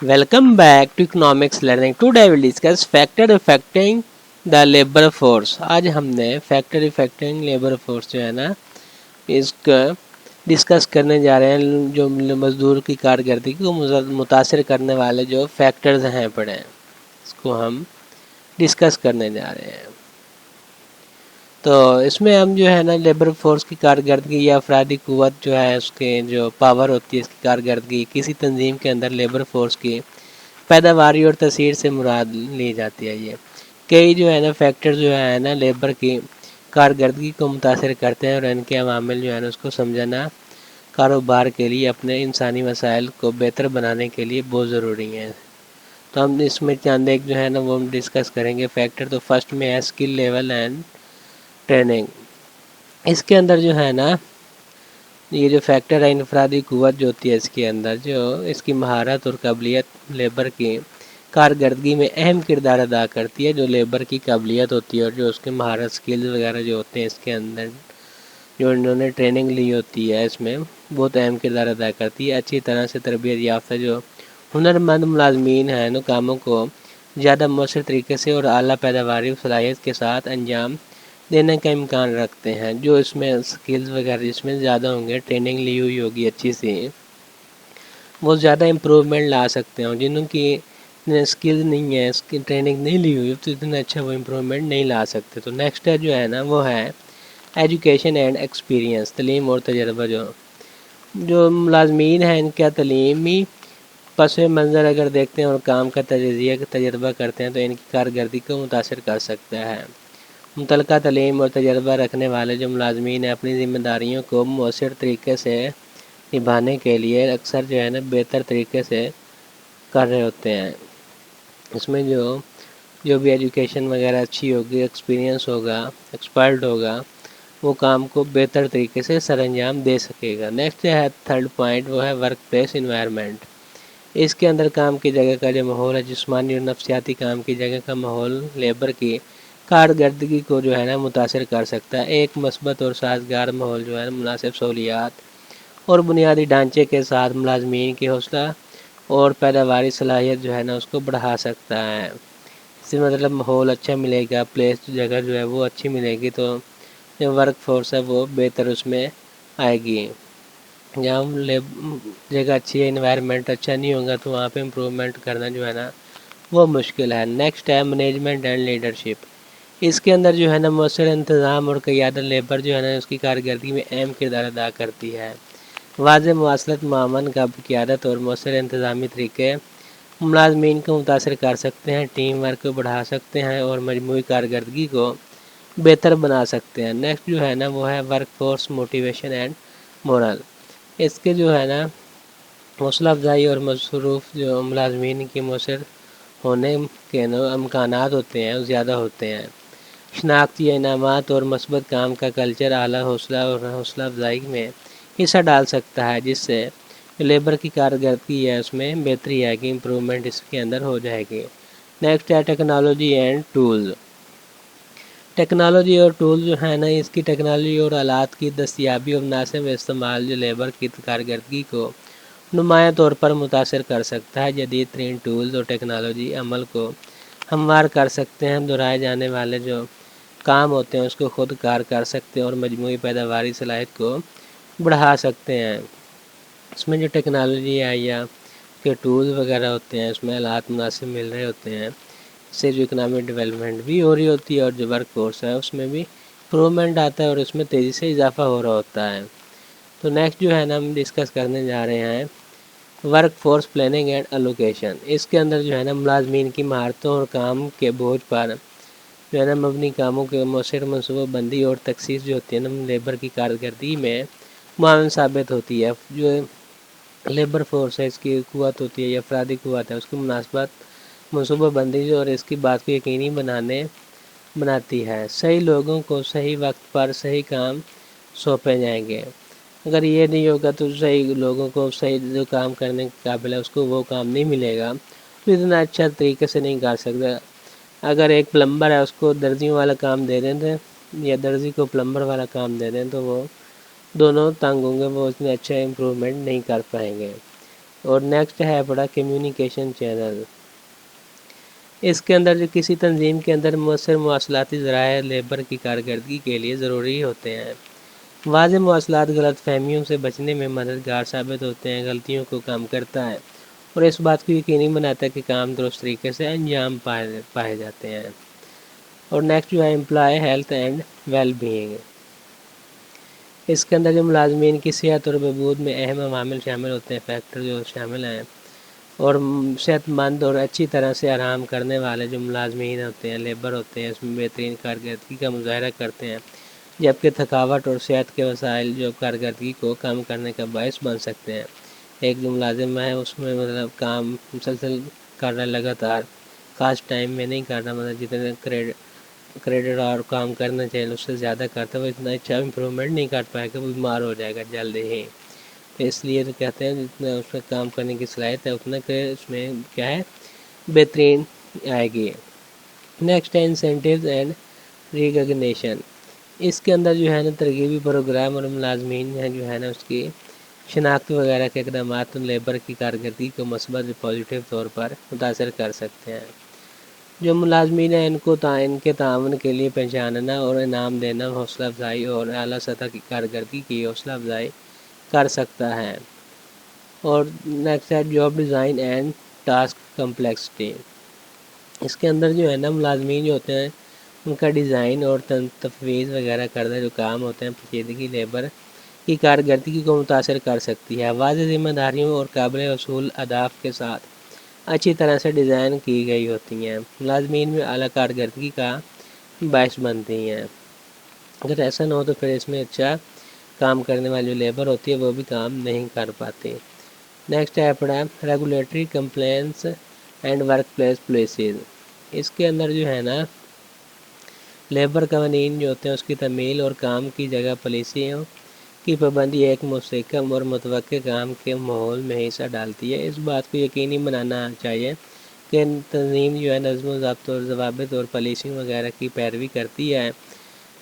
Welcome back to Economics Learning. Today we will discuss factor affecting the labor force. आज हमने factor affecting labor force जो है ना इसका डिस्कस करने जा रहे हैं। जो मजदूर की कारकर्दगी को मुतासर करने वाले जो फैक्टर्स हैं पड़े हैं इसको हम डिस्कस करने जा रहे हैं। तो इसमें हम जो है ना लेबर फोर्स की कारकर्दगी या अफरादी क़ुव्वत जो है उसके जो पावर होती है इसकी कारकर्दगी किसी तंजीम के अंदर लेबर फोर्स की पैदावारी और तसीर से मुराद ली जाती है। ये कई जो है ना फैक्टर जो है ना लेबर की कारकर्दगी को मुतासर करते हैं और इनके अवामिल जो है ना उसको समझना कारोबार के लिए अपने इंसानी वसाइल को बेहतर बनाने के लिए बहुत ज़रूरी है। तो हम इसमें चंद एक जो है ना वो हम डिस्कस करेंगे फैक्टर। तो फर्स्ट में है स्किल लेवल एंड ट्रेनिंग। इसके अंदर जो है ना ये जो फैक्टर है इनफरादी क़ुव्वत जो होती है इसके अंदर जो इसकी महारत और काबिलियत लेबर की कारकर्दगी में अहम किरदार अदा करती है। जो लेबर की काबिलियत होती है और जो उसके महारत स्किल्स वगैरह जो होते हैं इसके अंदर जो इन्होंने ट्रेनिंग ली होती है इसमें बहुत अहम किरदार अदा करती है। अच्छी तरह से तरबियत याफ्ता जो हुनरमंद मुलाजमीन हैं न कामों को ज़्यादा मौसर तरीके से और आला पैदावारी सलाहियत के साथ अंजाम देने का इम्कान रखते हैं। जो इसमें स्किल्स वगैरह जिसमें ज़्यादा होंगे ट्रेनिंग ली हुई होगी अच्छी सी वो ज़्यादा इम्प्रूवमेंट ला सकते हैं। जिनकी स्किल नहीं है इसकी ट्रेनिंग नहीं ली हुई तो इतना अच्छा वो इम्प्रूवमेंट नहीं ला सकते। तो नेक्स्ट है जो है ना वो है एजुकेशन एंड एक्सपीरियंस, तलीम और तजर्बा। जो मुलाजमीन हैं इनका तलीमी पस मंज़र अगर देखते हैं और काम का तजर्बा करते हैं तो इनकी कारकर्दगी को मुतासर कर सकता है। मुतलका तलीम और तजर्बा रखने वाले जो मुलाजमीन हैं अपनी ज़िम्मेदारियों को मौसर तरीके से निभाने के लिए अक्सर जो है ना बेहतर तरीके से कर रहे होते हैं। इसमें जो भी एजुकेशन वगैरह अच्छी होगी, एक्सपीरियंस होगा, एक्सपर्ट होगा, वो काम को बेहतर तरीके से सरअंजाम दे सकेगा। नेक्स्ट है थर्ड पॉइंट, वो है वर्क प्लेस इन्वायरमेंट। इसके अंदर काम की जगह का जो माहौल है जिस्मानी और नफ्सियाती काम की जगह का माहौल लेबर की कारकर्दगी को जो है ना मुतासर कर सकता है। एक मस्बत और साजगार माहौल जो है मुनासिब सहूलियात और बुनियादी ढांचे के साथ मुलाजमीन की हौसला और पैदावारी सलाहियत जो है ना उसको बढ़ा सकता है। इससे मतलब माहौल अच्छा मिलेगा, प्लेस जगह जो है वो अच्छी मिलेगी तो जो वर्क फोर्स है वो बेहतर उसमें आएगी। जहाँ जगह अच्छी है, इन्वायरमेंट अच्छा नहीं होगा तो वहाँ पे इम्प्रूवमेंट करना जो है ना वो मुश्किल है। नेक्स्ट है मैनेजमेंट एंड लीडरशिप। इसके अंदर जो है ना मौसर इंतज़ाम और क़यादत लेबर जो है ना उसकी कारकर्दगी में अहम किरदार अदा करती है। वाज़ेह मवासलत मामन का क़यादत और मौसर इंतज़ामी तरीके मुलाजमीन को मुतासर कर सकते हैं, टीम वर्क को बढ़ा सकते हैं और मजमूई कारकर्दगी को बेहतर बना सकते हैं। नेक्स्ट जो है ना वो है work force motivation and moral. इसके जो है ना हौसला अफजाई और मसरूफ़ जो मुलाजमीन की मौसर होने के इम्कानात होते हैं वो ज़्यादा होते हैं। शनाख्ती इनामात और मस्बत काम का कल्चर आला हौसला और हौसला अफजाई में हिस्सा डाल सकता है जिससे लेबर की कारकर्दगी है उसमें बेहतरी आएगी, इम्प्रूवमेंट इसके अंदर हो जाएगी। नेक्स्ट है टेक्नोलॉजी एंड टूल्स। टेक्नोलॉजी और टूल जो है ना इसकी टेक्नोलॉजी और आलात की दस्तियाबी और मुनासिब इस्तेमाल जो लेबर की कारकर्दगी को नुमाया तौर पर मुतासर कर सकता है। जदीद तरीन टूल्स और टेक्नोलॉजी अमल को हमवार कर सकते हैं, दोहराए जाने वाले जो काम होते हैं उसको खुद कार कर सकते हैं और मजमूई पैदावारी सलाहियत को बढ़ा सकते हैं। इसमें जो टेक्नोलॉजी है या के टूल्स वगैरह होते हैं उसमें आलात मुनासिब मिल रहे होते हैं, इससे जो इकनॉमिक डेवलपमेंट भी हो रही होती है और जो वर्क फोर्स है उसमें भी इम्प्रूवमेंट आता है और उसमें तेज़ी से इजाफा हो रहा होता है। तो नेक्स्ट जो है ना हम डिस्कस करने जा रहे हैं work force planning and allocation. इसके अंदर जो है ना मुलाजमीन की महारतों और काम के बोझ पर जो है ना मबनी कामों के मौसर मनसूबाबंदी और तखसीस जो होती है ना लेबर की कारकर्दगी में मुआवन साबित होती है। जो लेबर फोर्स है इसकी क़ुव्वत होती है या अफरादी क़ुव्वत है उसकी मुनासबत मनसूबाबंदी जो और इसकी बात को यकीनी बनाती है। सही लोगों को सही वक्त पर सही काम सौंपे जाएंगे। अगर ये नहीं होगा तो सही लोगों को सही जो काम करने के काबिल है उसको वो काम नहीं मिलेगा तो इतना अच्छा तरीके से नहीं कर सकता। अगर एक प्लम्बर है उसको दर्जियों वाला काम दे दें तो या दर्जी को प्लम्बर वाला काम दे दें तो वो दोनों तंग होंगे, वो उतने अच्छा इम्प्रूवमेंट नहीं कर पाएंगे। اور نیکسٹ ہے پڑا کمیونیکیشن چینل. اس کے اندر جو کسی تنظیم کے اندر مؤثر مواصلاتی ذرائع لیبر کی کارکردگی کے لیے ضروری ہوتے ہیں. واضح مواصلات غلط فہمیوں سے بچنے میں مددگار ثابت ہوتے ہیں، غلطیوں کو کم کرتا ہے اور اس بات کو یقینی بناتا ہے کہ کام درست طریقے سے انجام پائے جاتے ہیں. اور نیکسٹ جو ہے employee health and well being. اس کے اندر جو ملازمین کی صحت اور بہبود میں اہم عوامل شامل ہوتے ہیں، فیکٹر جو شامل ہیں، اور صحت مند اور اچھی طرح سے آرام کرنے والے جو ملازمین ہوتے ہیں، لیبر ہوتے ہیں، اس میں بہترین کارکردگی کا مظاہرہ کرتے ہیں، جبکہ تھکاوٹ اور صحت کے وسائل جو کارکردگی کو کم کرنے کا باعث بن سکتے ہیں. ایک جو ملازم ہے اس میں مطلب کام مسلسل کر رہا ہے، لگاتار خاص ٹائم میں نہیں کرنا، مطلب جتنے کریڈٹ اور کام کرنا چاہیے اس سے زیادہ کرتا ہے، وہ اتنا اچھا امپرومنٹ نہیں کر پائے گا، وہ بیمار ہو جائے گا جلد ہی. تو اس لیے تو کہتے ہیں جتنا اس میں کام کرنے کی صلاحیت ہے اتنا کہ اس میں کیا ہے بہترین آئے گی. نیکسٹ ہے انسینٹیوز اینڈ ریکگنیشن. اس کے اندر جو ہے نا ترغیبی پروگرام اور ملازمین جو ہے نا اس کی شناخت وغیرہ کے اقدامات لیبر کی کارکردگی کو مثبت پازیٹیو طور پر متاثر کر سکتے ہیں. جو ملازمین ہیں ان کے تعاون کے لیے پہچاننا اور انعام دینا حوصلہ افزائی اور اعلیٰ سطح کی کارکردگی کی حوصلہ افزائی کر سکتا ہے. اور نیکسٹ ہے job design and task complexity. اس کے اندر جو ہے نا ملازمین جو ہوتے ہیں ان کا ڈیزائن اور تفویض وغیرہ کردہ جو کام ہوتے ہیں پیچیدگی لیبر کی کارکردگی کو متاثر کر سکتی ہے. واضح ذمہ داریوں اور قابل وصول اہداف کے ساتھ اچھی طرح سے ڈیزائن کی گئی ہوتی ہیں، ملازمین میں اعلیٰ کارکردگی کا باعث بنتی ہیں. اگر ایسا نہ ہو تو پھر اس میں اچھا کام کرنے والی جو لیبر ہوتی ہے وہ بھی کام نہیں کر پاتی. نیکسٹ ہے پڑا regulatory compliance and workplace policies. اس کے اندر جو ہے نا لیبر قوانین جو ہوتے ہیں اس کی تعمیل اور کام کی جگہ پالیسیوں کی پابندی ایک مستحکم اور متوقع کام کے ماحول میں حصہ ڈالتی ہے. اس بات کو یقینی بنانا چاہیے کہ تنظیم جو ہے نظم و ضابط اور ضوابط اور پالیسیوں وغیرہ کی پیروی کرتی ہے.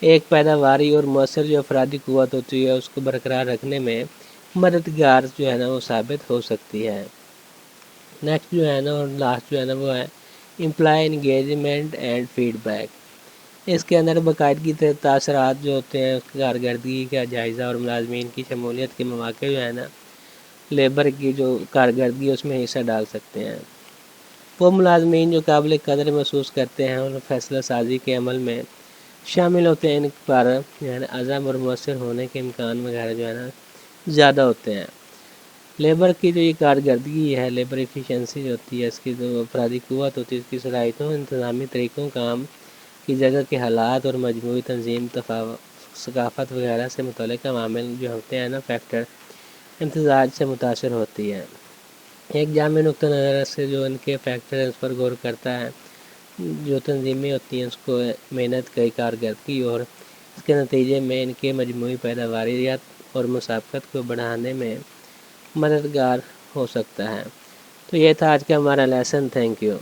ایک پیداواری اور مؤثر جو افرادی قوت ہوتی ہے اس کو برقرار رکھنے میں مددگار جو ہے نا وہ ثابت ہو سکتی ہے. نیکسٹ جو ہے نا اور لاسٹ جو ہے نا وہ ہے employee engagement and feedback. اس کے اندر باقاعدگی تاثرات جو ہوتے ہیں اس کی کارکردگی کا جائزہ اور ملازمین کی شمولیت کے مواقع جو ہے نا لیبر کی جو کارکردگی اس میں حصہ ڈال سکتے ہیں. وہ ملازمین جو قابل قدر محسوس کرتے ہیں اور فیصلہ سازی کے عمل میں شامل ہوتے ہیں، ان پر جو ہے نا عزم اور مؤثر ہونے کے امکان وغیرہ جو ہے نا زیادہ ہوتے ہیں. لیبر کی جو یہ کارکردگی ہے، لیبر ایفیشنسی جو ہوتی ہے، اس کی جو افرادی قوت ہوتی ہے، اس کی صلاحیتوں، انتظامی طریقوں، کام کی جگہ کے حالات اور مجموعی تنظیم ثقافت وغیرہ سے متعلق عوامل جو ہوتے ہیں نا فیکٹر امتزاج سے متاثر ہوتی ہے. ایک جامع نقطہ نظر سے جو ان کے فیکٹر اس پر غور کرتا ہے، جو تنظیمیں ہوتی ہیں اس کو محنت کی کارکردگی اور اس کے نتیجے میں ان کے مجموعی پیداواریت اور مسابقت کو بڑھانے میں مددگار ہو سکتا ہے. تو یہ تھا آج کا ہمارا لیسن. Thank you.